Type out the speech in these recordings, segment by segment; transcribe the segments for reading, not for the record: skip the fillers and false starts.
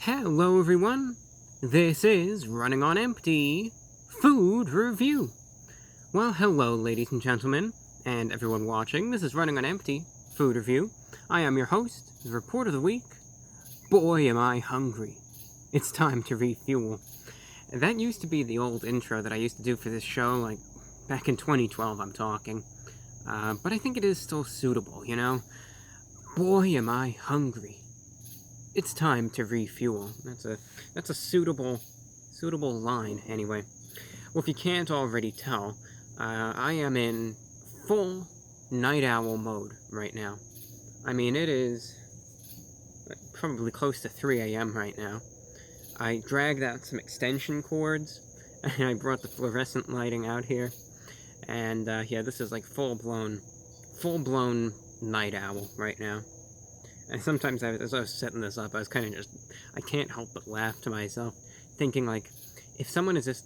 Hello everyone, this is Running on Empty Food Review. Well, hello ladies and gentlemen, and everyone watching. This is Running on Empty Food Review. I am your host, the Report of the Week. Boy, am I hungry. It's time to refuel. That used to be the old intro that I used to do for this show, like, back in 2012 I'm talking. But I think it is still suitable, you know? Boy, am I hungry. It's time to refuel. That's a suitable line, anyway. Well, if you can't already tell, I am in full night owl mode right now. I mean, it is probably close to 3 a.m. right now. I dragged out some extension cords, and I brought the fluorescent lighting out here. And, yeah, this is like full-blown night owl right now. And sometimes, as I was setting this up, I was kind of I can't help but laugh to myself, thinking, like, if someone is just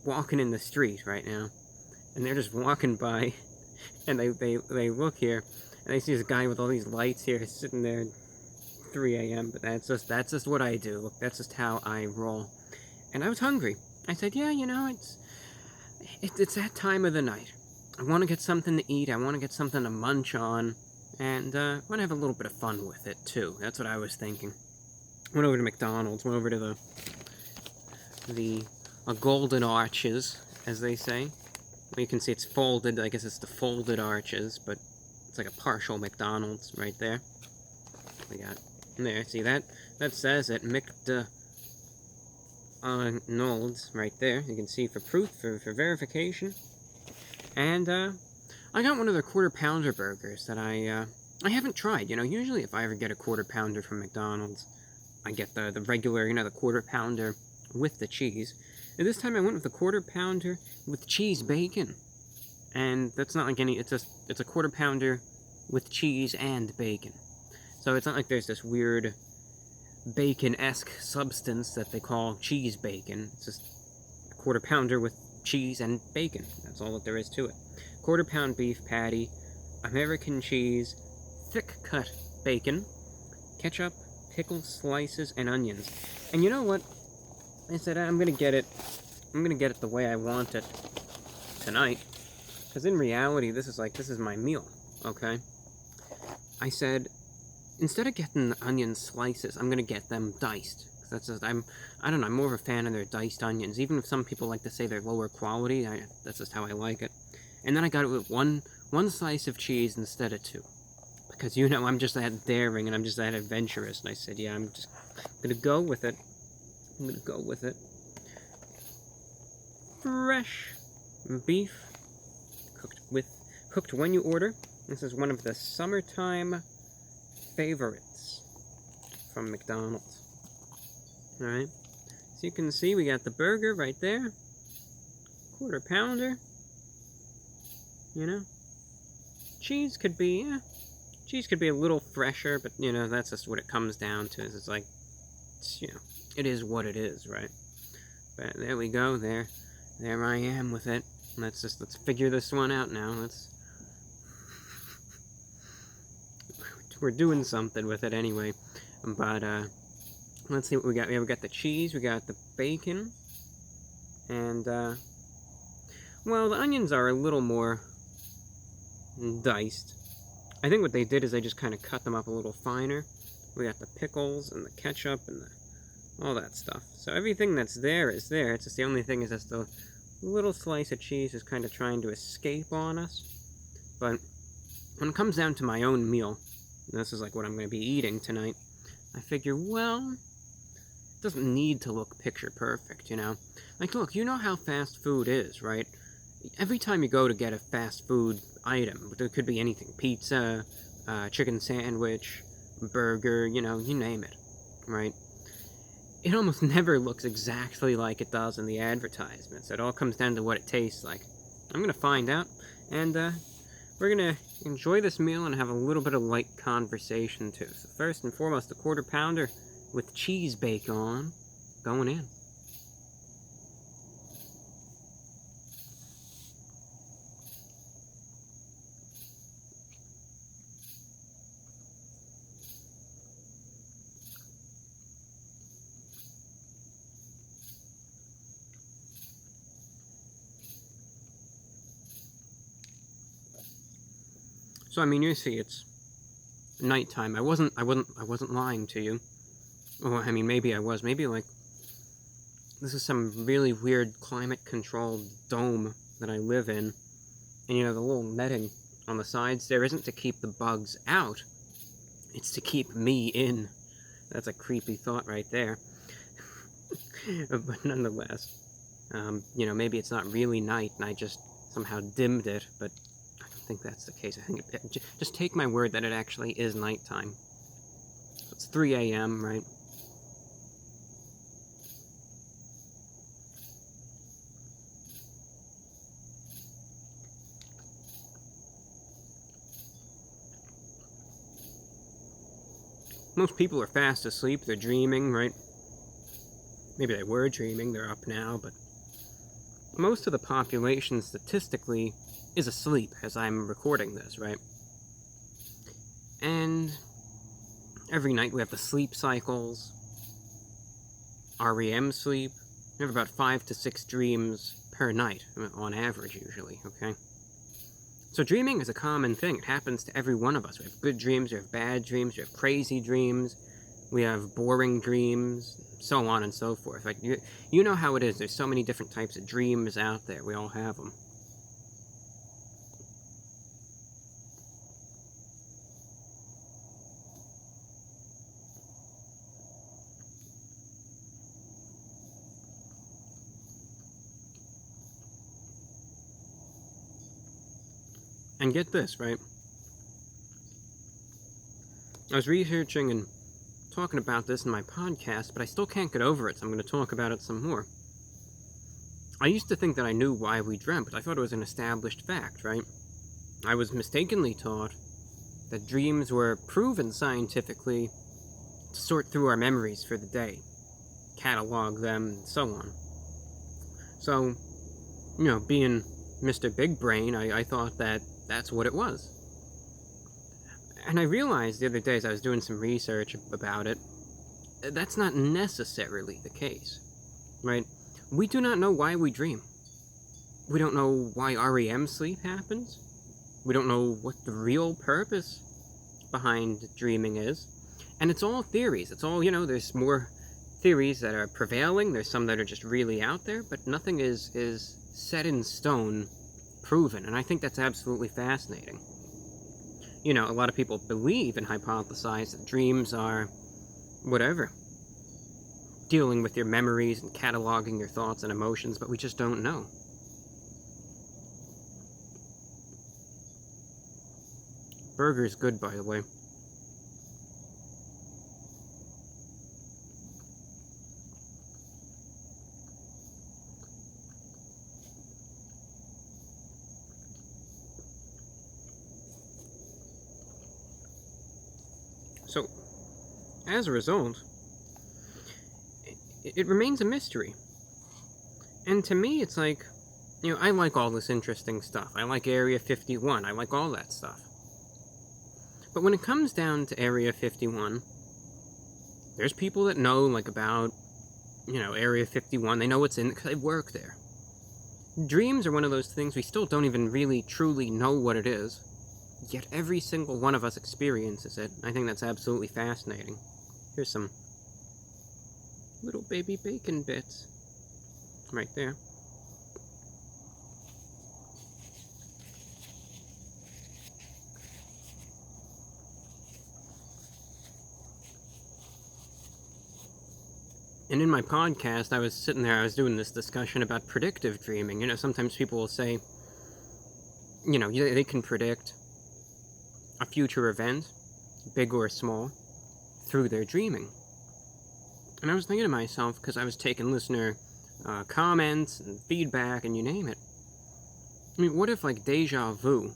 walking in the street right now, and they're just walking by, and they look here, and they see this guy with all these lights here sitting there at 3 a.m., but that's just what I do. Look, that's just how I roll. And I was hungry. I said, yeah, you know, it's that time of the night. I want to get something to eat, I want to get something to munch on, and I want to have a little bit of fun with it, too. That's what I was thinking. Went over to McDonald's, went over to the Golden Arches, as they say. Well, you can see it's folded. I guess it's the folded arches, but it's like a partial McDonald's right there. We got there. See that? That says it. McDonald's right there. You can see for proof, for verification. And I got one of their quarter pounder burgers that I haven't tried. You know, usually if I ever get a quarter pounder from McDonald's, I get the regular, you know, the quarter pounder with the cheese. And this time I went with the quarter pounder with cheese bacon. And that's not like it's a quarter pounder with cheese and bacon. So it's not like there's this weird bacon-esque substance that they call cheese bacon. It's just a quarter pounder with cheese and bacon. That's all that there is to it. Quarter pound beef patty, American cheese, thick cut bacon, ketchup, pickles, slices, and onions. And you know what? I said I'm gonna get it the way I want it tonight. Because in reality, this is my meal, okay? I said, instead of getting the onion slices, I'm gonna get them diced. That's just, I don't know, I'm more of a fan of their diced onions. Even if some people like to say they're lower quality, that's just how I like it. And then I got it with one slice of cheese instead of two. Because, you know, I'm just that daring and I'm just that adventurous. And I said, yeah, I'm just gonna go with it. I'm gonna go with it. Fresh beef, cooked when you order. This is one of the summertime favorites from McDonald's. Alright, so you can see we got the burger right there, quarter pounder, you know, cheese could be a little fresher, but, you know, that's just what it comes down to, it's like, you know, it is what it is, right? But there we go, there I am with it. Let's figure this one out now. We're doing something with it anyway, but, let's see what we got. We got the cheese, we got the bacon, and, well, the onions are a little more diced. I think what they did is they just kind of cut them up a little finer. We got the pickles and the ketchup and all that stuff. So everything that's there is there. It's just the only thing is just a little slice of cheese is kind of trying to escape on us. But when it comes down to my own meal, and this is like what I'm going to be eating tonight, I figure, well, it doesn't need to look picture perfect, you know? Like, look, you know how fast food is, right? Every time you go to get a fast food item, there could be anything. Pizza, chicken sandwich, burger, you know, you name it, right? It almost never looks exactly like it does in the advertisements. It all comes down to what it tastes like. I'm going to find out, and we're going to enjoy this meal and have a little bit of light conversation, too. So first and foremost, the quarter pounder with cheese bacon going in. So I mean, you see, it's nighttime. I wasn't lying to you. Well, I mean, maybe I was. Maybe like this is some really weird climate-controlled dome that I live in, and you know the little netting on the sides there isn't to keep the bugs out. It's to keep me in. That's a creepy thought right there. But nonetheless, you know, maybe it's not really night and I just somehow dimmed it, but I don't think that's the case. I think just take my word that it actually is nighttime. So it's 3 a.m., right? Most people are fast asleep, they're dreaming, right? Maybe they were dreaming, they're up now, but most of the population statistically is asleep as I'm recording this, right? And every night we have the sleep cycles, REM sleep. We have about 5 to 6 dreams per night, on average usually, okay? So dreaming is a common thing. It happens to every one of us. We have good dreams, we have bad dreams, we have crazy dreams, we have boring dreams, so on and so forth. Like you know how it is. There's so many different types of dreams out there. We all have them. And get this, right? I was researching and talking about this in my podcast, but I still can't get over it, so I'm going to talk about it some more. I used to think that I knew why we dreamt, but I thought it was an established fact, right? I was mistakenly taught that dreams were proven scientifically to sort through our memories for the day, catalog them, and so on. So, you know, being Mr. Big Brain, I thought that that's what it was. And I realized the other day as I was doing some research about it, that's not necessarily the case, right? We do not know why we dream. We don't know why REM sleep happens. We don't know what the real purpose behind dreaming is. And it's all theories. It's all, you know, there's more theories that are prevailing. There's some that are just really out there, but nothing is set in stone, proven. And I think that's absolutely fascinating. You know, a lot of people believe and hypothesize that dreams are whatever, dealing with your memories and cataloging your thoughts and emotions, but we just don't know. Burger's good, by the way. So, as a result, it remains a mystery. And to me, it's like, you know, I like all this interesting stuff. I like Area 51. I like all that stuff. But when it comes down to Area 51, there's people that know, like, about, you know, Area 51. They know what's in it because they work there. Dreams are one of those things we still don't even really truly know what it is. Yet every single one of us experiences it. I think that's absolutely fascinating. Here's some little baby bacon bits. Right there. And in my podcast, I was sitting there, I was doing this discussion about predictive dreaming. You know, sometimes people will say, you know, they can predict a future event, big or small, through their dreaming. And I was thinking to myself, because I was taking listener comments and feedback and you name it. I mean, what if, like, deja vu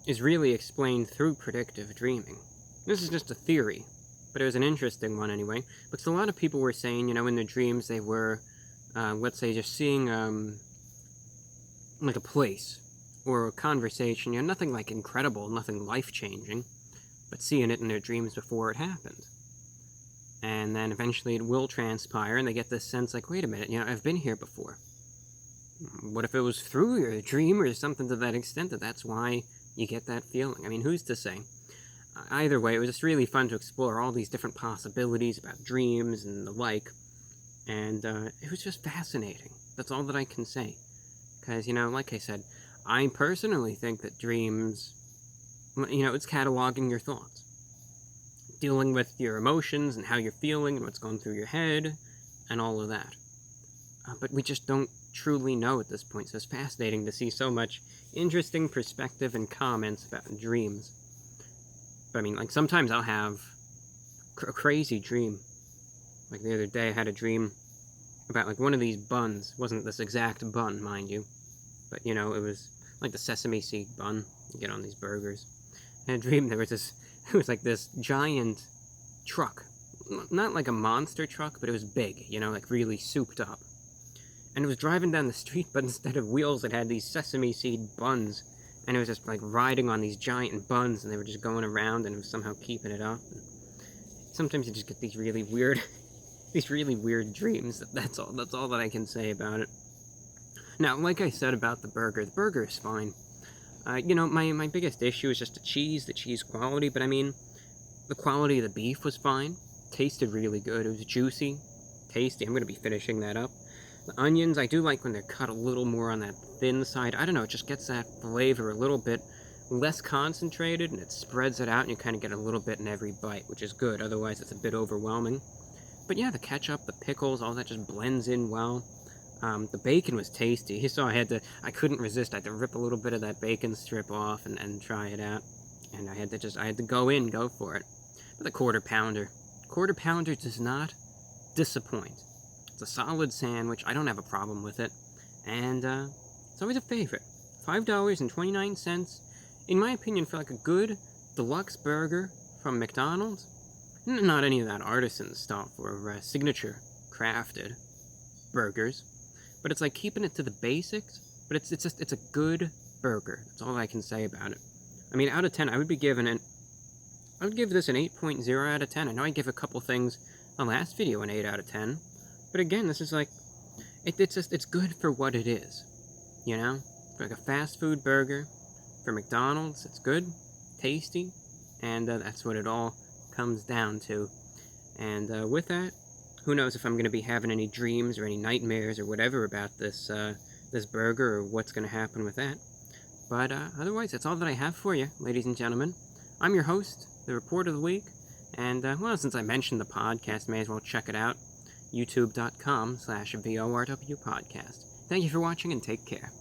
is really explained through predictive dreaming? This is just a theory, but it was an interesting one anyway. Because a lot of people were saying, you know, in their dreams they were, let's say, just seeing, like a place or a conversation, you know, nothing like incredible, nothing life-changing, but seeing it in their dreams before it happened. And then eventually it will transpire, and they get this sense like, wait a minute, you know, I've been here before. What if it was through your dream or something to that extent, that's why you get that feeling. I mean, who's to say? Either way, it was just really fun to explore all these different possibilities about dreams and the like, and it was just fascinating. That's all that I can say. Because, like I said, I personally think that dreams, it's cataloging your thoughts. Dealing with your emotions and how you're feeling and what's going through your head and all of that. But we just don't truly know at this point, so it's fascinating to see so much interesting perspective and comments about dreams. But I mean, like, sometimes I'll have a crazy dream. Like the other day I had a dream about, like, one of these buns. It wasn't this exact bun, mind you. But, it was like the sesame seed bun you get on these burgers. I had a dream there was it was like this giant truck. Not like a monster truck, but it was big, like really souped up. And it was driving down the street, but instead of wheels, it had these sesame seed buns. And it was just, like, riding on these giant buns, and they were just going around, and it was somehow keeping it up. And sometimes you just get these really weird dreams. That's all that I can say about it. Now, like I said about the burger is fine. My biggest issue is just the cheese quality, but I mean, the quality of the beef was fine. Tasted really good. It was juicy, tasty. I'm going to be finishing that up. The onions, I do like when they're cut a little more on that thin side. I don't know, it just gets that flavor a little bit less concentrated, and it spreads it out, and you kind of get a little bit in every bite, which is good. Otherwise, it's a bit overwhelming. But yeah, the ketchup, the pickles, all that just blends in well. The bacon was tasty. You saw I couldn't resist. I had to rip a little bit of that bacon strip off and try it out. And I had to go for it. But the quarter pounder does not disappoint. It's a solid sandwich. I don't have a problem with it. And it's always a favorite. $5.29, in my opinion, for like a good deluxe burger from McDonald's. Not any of that artisan stuff or signature crafted burgers. But it's like keeping it to the basics. But it's a good burger. That's all I can say about it. I mean, out of 10, I would give this an 8.0 out of 10. I know I give a couple things on the last video an 8 out of 10. But again, this is like, it's good for what it is, For like a fast food burger, for McDonald's, it's good, tasty, and that's what it all comes down to. And with that, who knows if I'm going to be having any dreams or any nightmares or whatever about this burger or what's going to happen with that. But otherwise, that's all that I have for you, ladies and gentlemen. I'm your host, the Report of the Week, and since I mentioned the podcast, may as well check it out. youtube.com/VORW podcast. Thank you for watching and take care.